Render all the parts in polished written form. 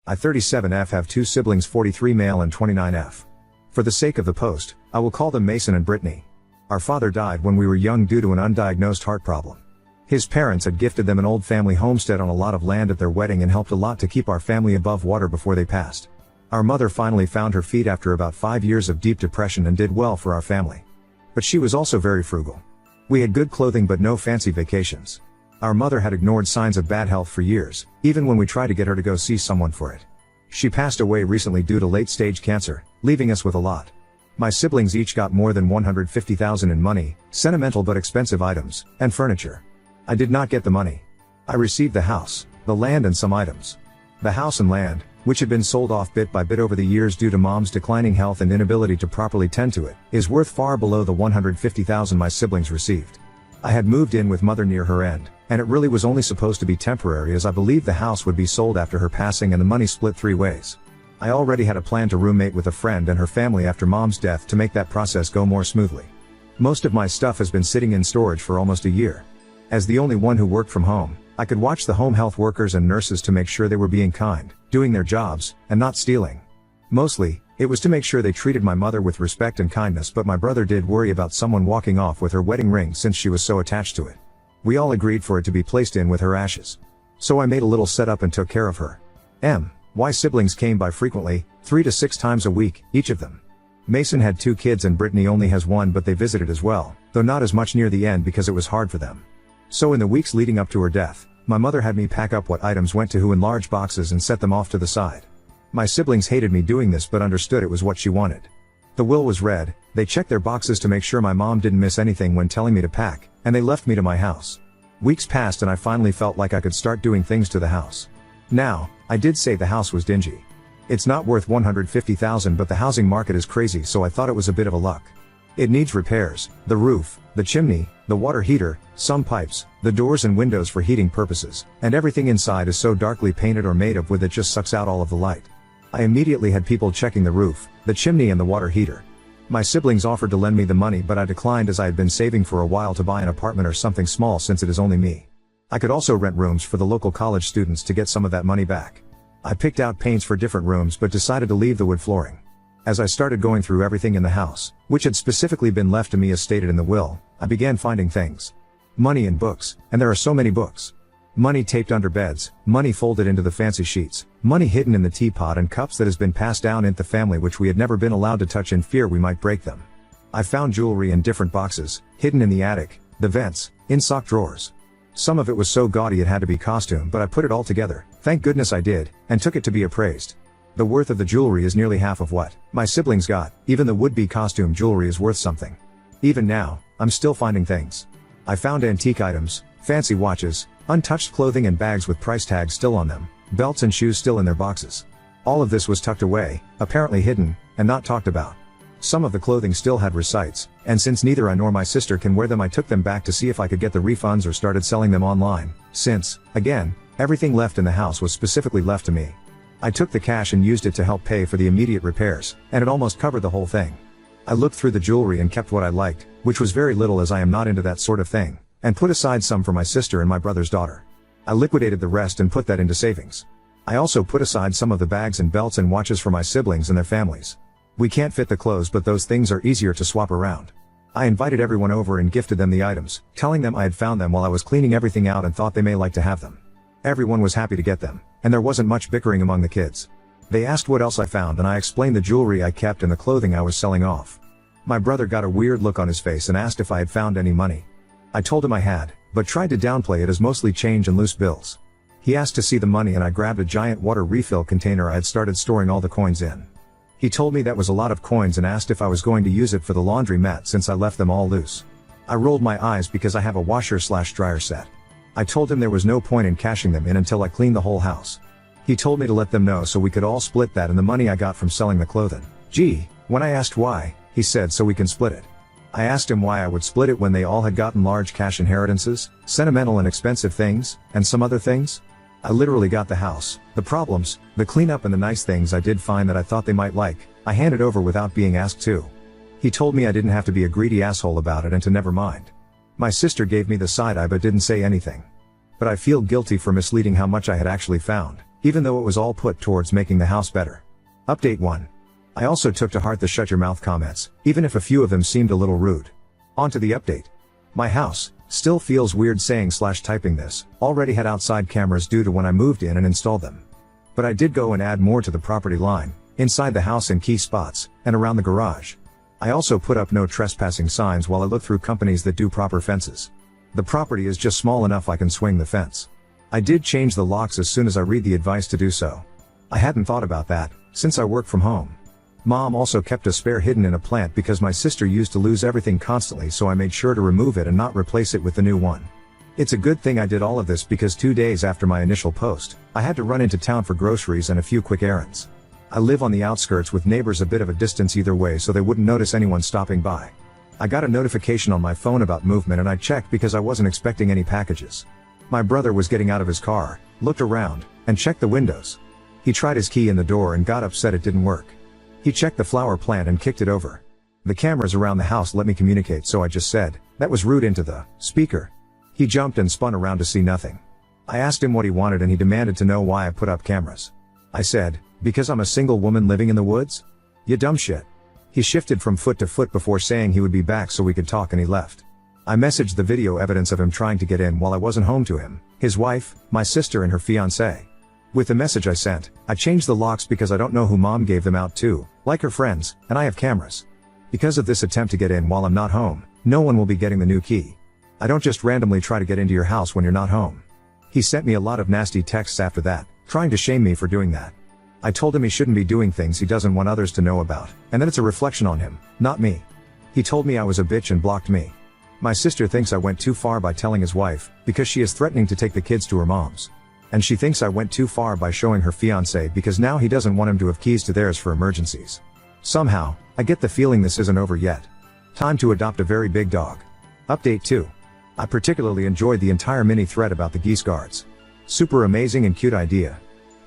I 37F have 2 siblings, 43 male and 29F. For the sake of the post, I will call them Mason and Brittany. Our father died when we were young due to an undiagnosed heart problem. His parents had gifted them an old family homestead on a lot of land at their wedding and helped a lot to keep our family above water before they passed. Our mother finally found her feet after about 5 years of deep depression and did well for our family. But she was also very frugal. We had good clothing but no fancy vacations. Our mother had ignored signs of bad health for years, even when we tried to get her to go see someone for it. She passed away recently due to late-stage cancer, leaving us with a lot. My siblings each got more than $150,000 in money, sentimental but expensive items, and furniture. I did not get the money. I received the house, the land and some items. The house and land, which had been sold off bit by bit over the years due to Mom's declining health and inability to properly tend to it, is worth far below the $150,000 my siblings received. I had moved in with Mother near her end, and it really was only supposed to be temporary as I believed the house would be sold after her passing and the money split 3 ways. I already had a plan to roommate with a friend and her family after Mom's death to make that process go more smoothly. Most of my stuff has been sitting in storage for almost a year. As the only one who worked from home, I could watch the home health workers and nurses to make sure they were being kind, doing their jobs, and not stealing. Mostly, it was to make sure they treated my mother with respect and kindness, but my brother did worry about someone walking off with her wedding ring since she was so attached to it. We all agreed for it to be placed in with her ashes. So I made a little setup and took care of her. My siblings came by frequently, 3 to 6 times a week, each of them. Mason had 2 kids and Brittany only has 1, but they visited as well, though not as much near the end because it was hard for them. So in the weeks leading up to her death, my mother had me pack up what items went to who in large boxes and set them off to the side. My siblings hated me doing this but understood it was what she wanted. The will was read, they checked their boxes to make sure my mom didn't miss anything when telling me to pack, and they left me to my house. Weeks passed and I finally felt like I could start doing things to the house. Now, I did say the house was dingy. It's not worth $150,000 but the housing market is crazy, so I thought it was a bit of a luck. It needs repairs, the roof, the chimney, the water heater, some pipes, the doors and windows for heating purposes, and everything inside is so darkly painted or made of wood that just sucks out all of the light. I immediately had people checking the roof, the chimney and the water heater. My siblings offered to lend me the money but I declined as I had been saving for a while to buy an apartment or something small since it is only me. I could also rent rooms for the local college students to get some of that money back. I picked out paints for different rooms but decided to leave the wood flooring. As I started going through everything in the house, which had specifically been left to me as stated in the will, I began finding things. Money in books, and there are so many books. Money taped under beds, money folded into the fancy sheets, money hidden in the teapot and cups that has been passed down in the family which we had never been allowed to touch in fear we might break them. I found jewelry in different boxes, hidden in the attic, the vents, in sock drawers. Some of it was so gaudy it had to be costume, but I put it all together, thank goodness I did, and took it to be appraised. The worth of the jewelry is nearly half of what my siblings got. Even the would-be costume jewelry is worth something. Even now, I'm still finding things. I found antique items, fancy watches, untouched clothing and bags with price tags still on them, belts and shoes still in their boxes. All of this was tucked away, apparently hidden, and not talked about. Some of the clothing still had receipts, and since neither I nor my sister can wear them I took them back to see if I could get the refunds or started selling them online, since, again, everything left in the house was specifically left to me. I took the cash and used it to help pay for the immediate repairs, and it almost covered the whole thing. I looked through the jewelry and kept what I liked, which was very little as I am not into that sort of thing, and put aside some for my sister and my brother's daughter. I liquidated the rest and put that into savings. I also put aside some of the bags and belts and watches for my siblings and their families. We can't fit the clothes but those things are easier to swap around. I invited everyone over and gifted them the items, telling them I had found them while I was cleaning everything out and thought they may like to have them. Everyone was happy to get them, and there wasn't much bickering among the kids. They asked what else I found and I explained the jewelry I kept and the clothing I was selling off. My brother got a weird look on his face and asked if I had found any money. I told him I had, but tried to downplay it as mostly change and loose bills. He asked to see the money and I grabbed a giant water refill container I had started storing all the coins in. He told me that was a lot of coins and asked if I was going to use it for the laundry mat since I left them all loose. I rolled my eyes because I have a washer/dryer set. I told him there was no point in cashing them in until I cleaned the whole house. He told me to let them know so we could all split that and the money I got from selling the clothing. When I asked why, he said so we can split it. I asked him why I would split it when they all had gotten large cash inheritances, sentimental and expensive things, and some other things. I literally got the house, the problems, the cleanup and the nice things I did find that I thought they might like, I handed over without being asked to. He told me I didn't have to be a greedy asshole about it and to never mind. My sister gave me the side eye but didn't say anything. But I feel guilty for misleading how much I had actually found, even though it was all put towards making the house better. Update 1. I also took to heart the shut your mouth comments, even if a few of them seemed a little rude. On to the update. My house still feels weird saying/typing this, already had outside cameras due to when I moved in and installed them. But I did go and add more to the property line, inside the house in key spots, and around the garage. I also put up no trespassing signs while I look through companies that do proper fences. The property is just small enough I can swing the fence. I did change the locks as soon as I read the advice to do so. I hadn't thought about that, since I work from home. Mom also kept a spare hidden in a plant because my sister used to lose everything constantly, so I made sure to remove it and not replace it with the new one. It's a good thing I did all of this because 2 days after my initial post, I had to run into town for groceries and a few quick errands. I live on the outskirts with neighbors a bit of a distance either way, so they wouldn't notice anyone stopping by. I got a notification on my phone about movement and I checked because I wasn't expecting any packages. My brother was getting out of his car, looked around, and checked the windows. He tried his key in the door and got upset it didn't work. He checked the flower plant and kicked it over. The cameras around the house let me communicate, so I just said, "That was rude," into the speaker. He jumped and spun around to see nothing. I asked him what he wanted and he demanded to know why I put up cameras. I said, "Because I'm a single woman living in the woods? You dumb shit." He shifted from foot to foot before saying he would be back so we could talk, and he left. I messaged the video evidence of him trying to get in while I wasn't home to him, his wife, my sister and her fiancé. With the message I sent, I changed the locks because I don't know who Mom gave them out to, like her friends, and I have cameras. Because of this attempt to get in while I'm not home, no one will be getting the new key. I don't just randomly try to get into your house when you're not home. He sent me a lot of nasty texts after that, trying to shame me for doing that. I told him he shouldn't be doing things he doesn't want others to know about, and that it's a reflection on him, not me. He told me I was a bitch and blocked me. My sister thinks I went too far by telling his wife, because she is threatening to take the kids to her mom's. And she thinks I went too far by showing her fiancé because now he doesn't want him to have keys to theirs for emergencies. Somehow, I get the feeling this isn't over yet. Time to adopt a very big dog. Update 2. I particularly enjoyed the entire mini thread about the geese guards. Super amazing and cute idea.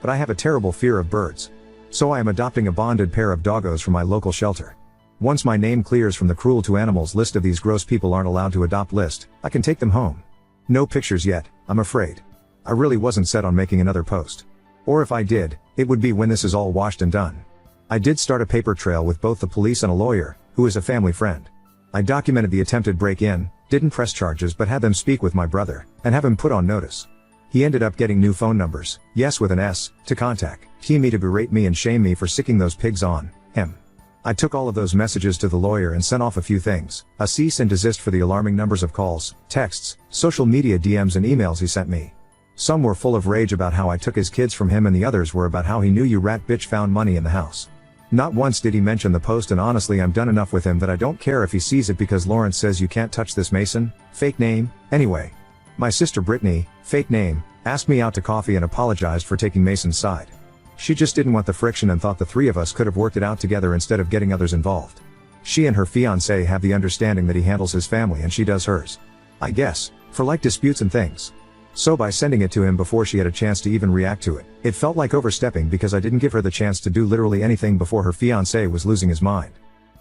But I have a terrible fear of birds. So I am adopting a bonded pair of doggos from my local shelter. Once my name clears from the cruel to animals list of these gross people aren't allowed to adopt list, I can take them home. No pictures yet, I'm afraid. I really wasn't set on making another post. Or if I did, it would be when this is all washed and done. I did start a paper trail with both the police and a lawyer, who is a family friend. I documented the attempted break-in, didn't press charges but had them speak with my brother, and have him put on notice. He ended up getting new phone numbers, yes with an S, to contact me to berate me and shame me for sicking those pigs on him. I took all of those messages to the lawyer and sent off a few things, a cease and desist for the alarming numbers of calls, texts, social media DMs and emails he sent me. Some were full of rage about how I took his kids from him and the others were about how he knew you rat bitch found money in the house. Not once did he mention the post, and honestly I'm done enough with him that I don't care if he sees it because Lawrence says you can't touch this Mason, fake name, anyway. My sister Brittany, fake name, asked me out to coffee and apologized for taking Mason's side. She just didn't want the friction and thought the three of us could have worked it out together instead of getting others involved. She and her fiancé have the understanding that he handles his family and she does hers. I guess, for like disputes and things. So by sending it to him before she had a chance to even react to it, it felt like overstepping because I didn't give her the chance to do literally anything before her fiancé was losing his mind.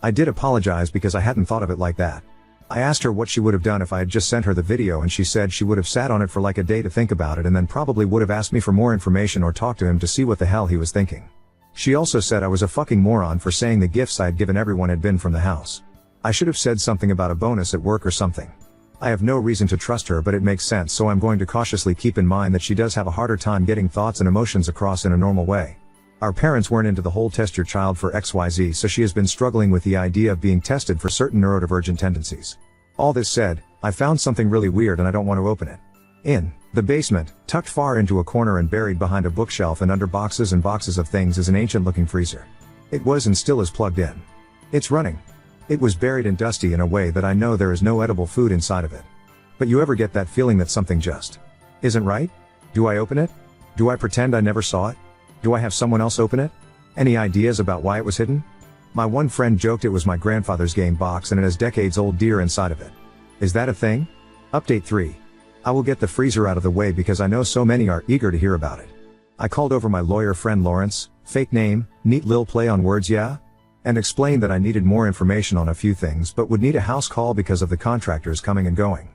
I did apologize because I hadn't thought of it like that. I asked her what she would have done if I had just sent her the video and she said she would have sat on it for like a day to think about it and then probably would have asked me for more information or talked to him to see what the hell he was thinking. She also said I was a fucking moron for saying the gifts I had given everyone had been from the house. I should have said something about a bonus at work or something. I have no reason to trust her but it makes sense, so I'm going to cautiously keep in mind that she does have a harder time getting thoughts and emotions across in a normal way. Our parents weren't into the whole test your child for XYZ, so she has been struggling with the idea of being tested for certain neurodivergent tendencies. All this said, I found something really weird and I don't want to open it. In the basement, tucked far into a corner and buried behind a bookshelf and under boxes and boxes of things is an ancient looking freezer. It was and still is plugged in. It's running. It was buried and dusty in a way that I know there is no edible food inside of it. But you ever get that feeling that something just isn't right? Do I open it? Do I pretend I never saw it? Do I have someone else open it? Any ideas about why it was hidden? My one friend joked it was my grandfather's game box and it has decades-old deer inside of it. Is that a thing? Update 3. I will get the freezer out of the way because I know so many are eager to hear about it. I called over my lawyer friend Lawrence, fake name, neat lil play on words yeah? And explained that I needed more information on a few things but would need a house call because of the contractors coming and going.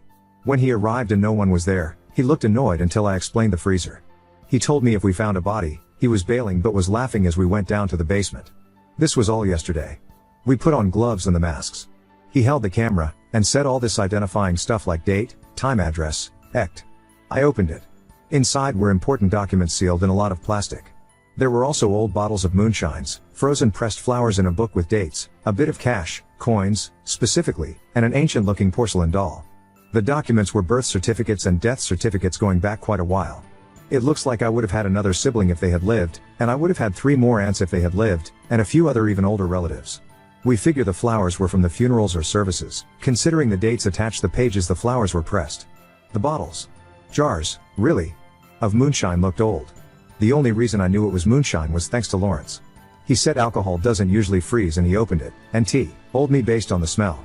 When he arrived and no one was there, he looked annoyed until I explained the freezer. He told me if we found a body, he was bailing but was laughing as we went down to the basement. This was all yesterday. We put on gloves and the masks. He held the camera, and said all this identifying stuff like date, time, address, ect. I opened it. Inside were important documents sealed in a lot of plastic. There were also old bottles of moonshines, frozen pressed flowers in a book with dates, a bit of cash, coins, specifically, and an ancient-looking porcelain doll. The documents were birth certificates and death certificates going back quite a while. It looks like I would have had another sibling if they had lived, and I would have had 3 more aunts if they had lived, and a few other even older relatives. We figure the flowers were from the funerals or services, considering the dates attached the pages the flowers were pressed. The bottles. Jars, really? Of moonshine looked old. The only reason I knew it was moonshine was thanks to Lawrence. He said alcohol doesn't usually freeze and he opened it, and told me based on the smell.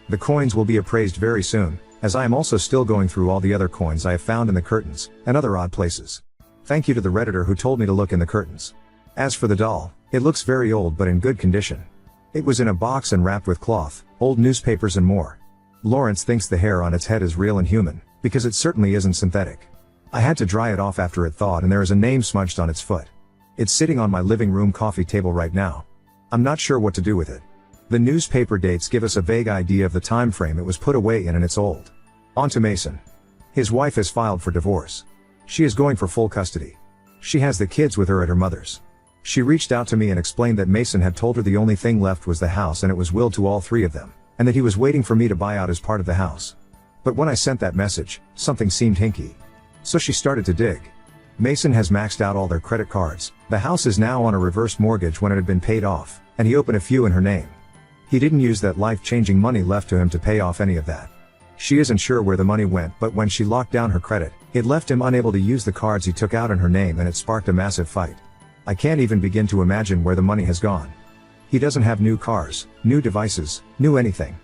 The coins will be appraised very soon, as I am also still going through all the other coins I have found in the curtains, and other odd places. Thank you to the Redditor who told me to look in the curtains. As for the doll, it looks very old but in good condition. It was in a box and wrapped with cloth, old newspapers and more. Lawrence thinks the hair on its head is real and human, because it certainly isn't synthetic. I had to dry it off after it thawed and there is a name smudged on its foot. It's sitting on my living room coffee table right now. I'm not sure what to do with it. The newspaper dates give us a vague idea of the time frame it was put away in and it's old. On to Mason. His wife has filed for divorce. She is going for full custody. She has the kids with her at her mother's. She reached out to me and explained that Mason had told her the only thing left was the house and it was willed to all 3 of them, and that he was waiting for me to buy out as part of the house. But when I sent that message, something seemed hinky. So she started to dig. Mason has maxed out all their credit cards, the house is now on a reverse mortgage when it had been paid off, and he opened a few in her name. He didn't use that life-changing money left to him to pay off any of that. She isn't sure where the money went, but when she locked down her credit, it left him unable to use the cards he took out in her name and it sparked a massive fight. I can't even begin to imagine where the money has gone. He doesn't have new cars, new devices, new anything.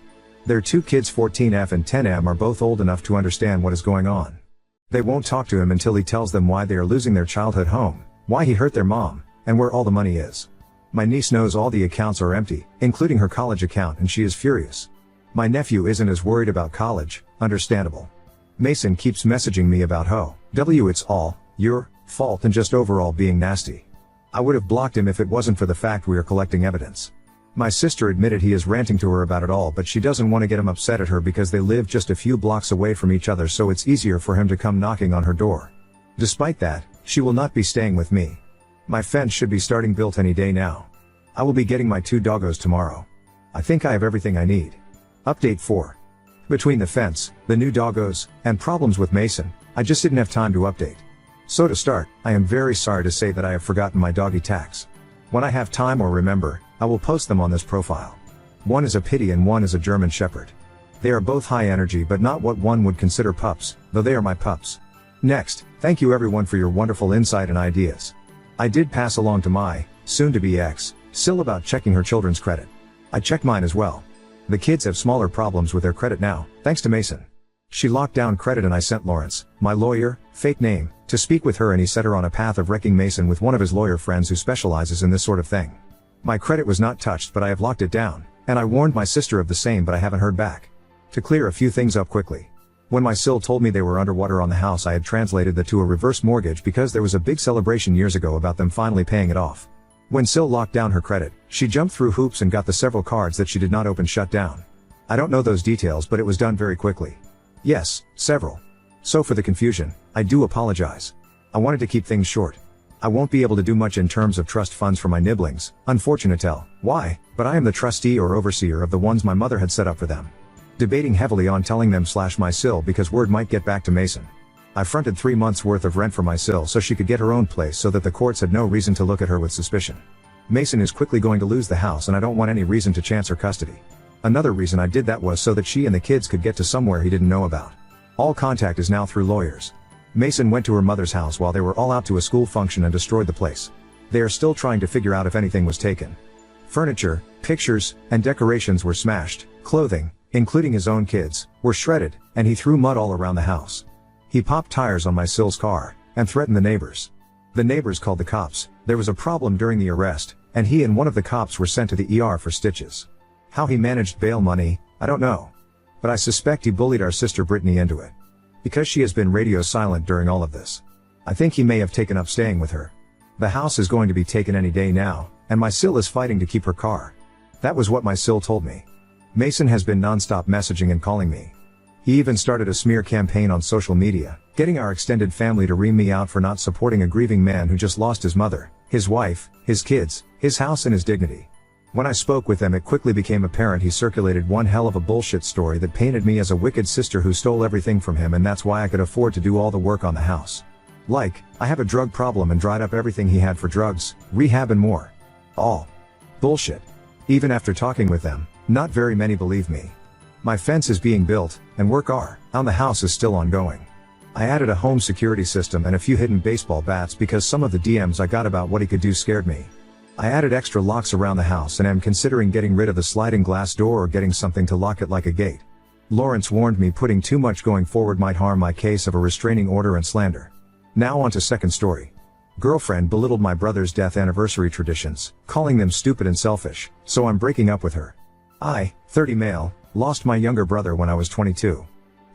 Their 2 kids 14F and 10M are both old enough to understand what is going on. They won't talk to him until he tells them why they are losing their childhood home, why he hurt their mom, and where all the money is. My niece knows all the accounts are empty, including her college account, and she is furious. My nephew isn't as worried about college, understandable. Mason keeps messaging me about it's all your fault and just overall being nasty. I would have blocked him if it wasn't for the fact we are collecting evidence. My sister admitted he is ranting to her about it all, but she doesn't want to get him upset at her because they live just a few blocks away from each other, so it's easier for him to come knocking on her door. Despite that, she will not be staying with me. My fence should be starting built any day now. I will be getting my 2 doggos tomorrow. I think I have everything I need. Update 4. Between the fence, the new doggos, and problems with Mason, I just didn't have time to update. So to start, I am very sorry to say that I have forgotten my doggy tags. When I have time or remember, I will post them on this profile. One is a pitty and one is a German Shepherd. They are both high energy but not what one would consider pups, though they are my pups. Next, thank you everyone for your wonderful insight and ideas. I did pass along to my, soon-to-be ex, Sil about checking her children's credit. I checked mine as well. The kids have smaller problems with their credit now, thanks to Mason. She locked down credit and I sent Lawrence, my lawyer, fake name, to speak with her and he set her on a path of wrecking Mason with one of his lawyer friends who specializes in this sort of thing. My credit was not touched but I have locked it down, and I warned my sister of the same but I haven't heard back. To clear a few things up quickly. When my Sil told me they were underwater on the house, I had translated that to a reverse mortgage because there was a big celebration years ago about them finally paying it off. When Sil locked down her credit, she jumped through hoops and got the several cards that she did not open shut down. I don't know those details but it was done very quickly. Yes, several. So for the confusion, I do apologize. I wanted to keep things short. I won't be able to do much in terms of trust funds for my nibblings, unfortunate tell, why, but I am the trustee or overseer of the ones my mother had set up for them. Debating heavily on telling them / my Sil because word might get back to Mason. I fronted 3 months worth of rent for my Sil so she could get her own place so that the courts had no reason to look at her with suspicion. Mason is quickly going to lose the house and I don't want any reason to chance her custody. Another reason I did that was so that she and the kids could get to somewhere he didn't know about. All contact is now through lawyers. Mason went to her mother's house while they were all out to a school function and destroyed the place. They are still trying to figure out if anything was taken. Furniture, pictures, and decorations were smashed, clothing, including his own kids, were shredded, and he threw mud all around the house. He popped tires on my Sil's car, and threatened the neighbors. The neighbors called the cops. There was a problem during the arrest, and he and one of the cops were sent to the ER for stitches. How he managed bail money, I don't know. But I suspect he bullied our sister Brittany into it. Because she has been radio silent during all of this. I think he may have taken up staying with her. The house is going to be taken any day now, and my Sil is fighting to keep her car. That was what my Sil told me. Mason has been non-stop messaging and calling me. He even started a smear campaign on social media, getting our extended family to ream me out for not supporting a grieving man who just lost his mother, his wife, his kids, his house and his dignity. When I spoke with them, it quickly became apparent he circulated one hell of a bullshit story that painted me as a wicked sister who stole everything from him, and that's why I could afford to do all the work on the house. Like, I have a drug problem and dried up everything he had for drugs, rehab and more. All bullshit. Even after talking with them, not very many believe me. My fence is being built, and work on the house is still ongoing. I added a home security system and a few hidden baseball bats because some of the DMs I got about what he could do scared me. I added extra locks around the house and am considering getting rid of the sliding glass door or getting something to lock it like a gate. Lawrence warned me putting too much going forward might harm my case of a restraining order and slander. Now on to second story. Girlfriend belittled my brother's death anniversary traditions, calling them stupid and selfish, so I'm breaking up with her. I, 30 male, lost my younger brother when I was 22.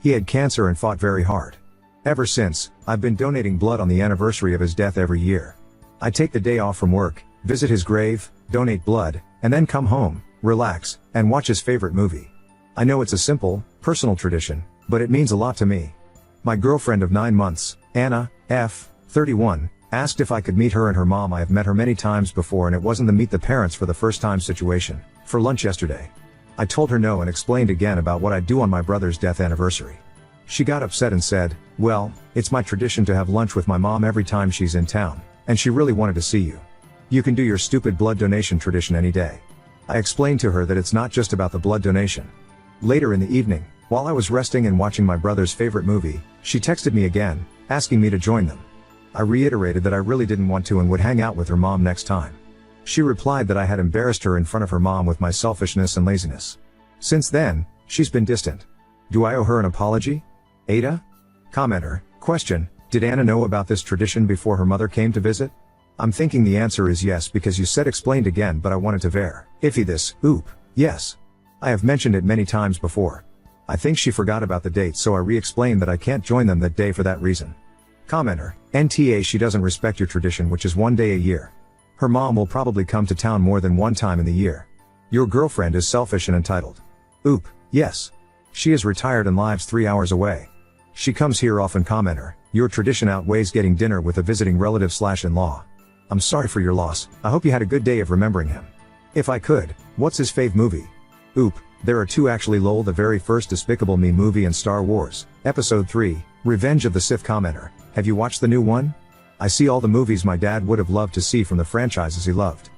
He had cancer and fought very hard. Ever since, I've been donating blood on the anniversary of his death every year. I take the day off from work, visit his grave, donate blood, and then come home, relax, and watch his favorite movie. I know it's a simple, personal tradition, but it means a lot to me. My girlfriend of 9 months, Anna, F, 31, asked if I could meet her and her mom. I have met her many times before and it wasn't the meet the parents for the first time situation, for lunch yesterday. I told her no and explained again about what I do on my brother's death anniversary. She got upset and said, well, it's my tradition to have lunch with my mom every time she's in town, and she really wanted to see you. You can do your stupid blood donation tradition any day. I explained to her that it's not just about the blood donation. Later in the evening, while I was resting and watching my brother's favorite movie, she texted me again, asking me to join them. I reiterated that I really didn't want to and would hang out with her mom next time. She replied that I had embarrassed her in front of her mom with my selfishness and laziness. Since then, she's been distant. Do I owe her an apology? Ada? Commenter, question, did Anna know about this tradition before her mother came to visit? I'm thinking the answer is yes because you said explained again, but I wanted to verify this. Yes. I have mentioned it many times before. I think she forgot about the date, so I re-explained that I can't join them that day for that reason. Commenter, NTA, she doesn't respect your tradition, which is one day a year. Her mom will probably come to town more than one time in the year. Your girlfriend is selfish and entitled. Yes. She is retired and lives 3 hours away. She comes here often. Commenter, your tradition outweighs getting dinner with a visiting relative/in-law. I'm sorry for your loss. I hope you had a good day of remembering him. If I could, what's his fave movie? There are two actually. Lol, the very first Despicable Me movie and Star Wars, Episode 3, Revenge of the Sith. Commenter, have you watched the new one? I see all the movies my dad would have loved to see from the franchises he loved.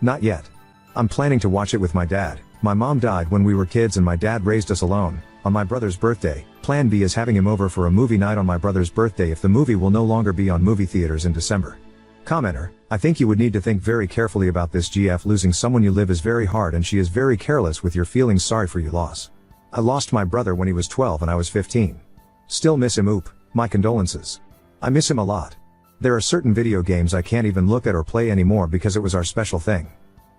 Not yet. I'm planning to watch it with my dad. My mom died when we were kids and my dad raised us alone. On my brother's birthday, plan B is having him over for a movie night on my brother's birthday if the movie will no longer be on movie theaters in December. Commenter, I think you would need to think very carefully about this. GF, losing someone you live is very hard and she is very careless with your feelings. Sorry for your loss. I lost my brother when he was 12 and I was 15. Still miss him. My condolences. I miss him a lot. There are certain video games I can't even look at or play anymore because it was our special thing.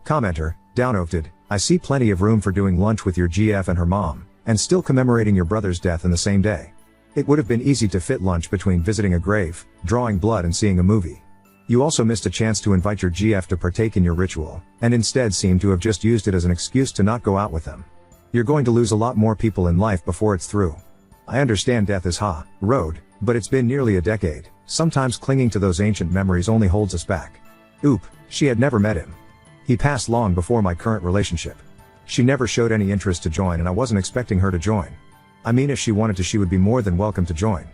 Commenter, downvoted, I see plenty of room for doing lunch with your GF and her mom, and still commemorating your brother's death in the same day. It would have been easy to fit lunch between visiting a grave, drawing blood and seeing a movie. You also missed a chance to invite your GF to partake in your ritual, and instead seem to have just used it as an excuse to not go out with them. You're going to lose a lot more people in life before it's through. I understand death is road, but it's been nearly a decade. Sometimes clinging to those ancient memories only holds us back. She had never met him. He passed long before my current relationship. She never showed any interest to join and I wasn't expecting her to join. I mean, if she wanted to, she would be more than welcome to join.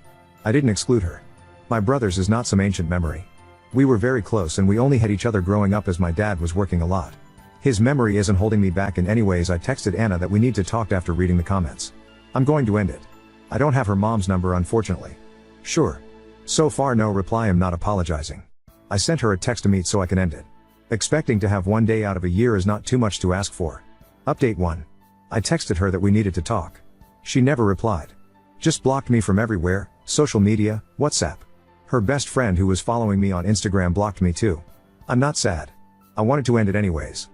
I didn't exclude her. My brother's is not some ancient memory. We were very close and we only had each other growing up as my dad was working a lot. His memory isn't holding me back in any ways. I texted Anna that we need to talk after reading the comments. I'm going to end it. I don't have her mom's number, unfortunately. Sure. So far no reply. I'm not apologizing. I sent her a text to meet so I can end it. Expecting to have one day out of a year is not too much to ask for. Update 1. I texted her that we needed to talk. She never replied. Just blocked me from everywhere, social media, WhatsApp. Her best friend who was following me on Instagram blocked me too. I'm not sad. I wanted to end it anyways.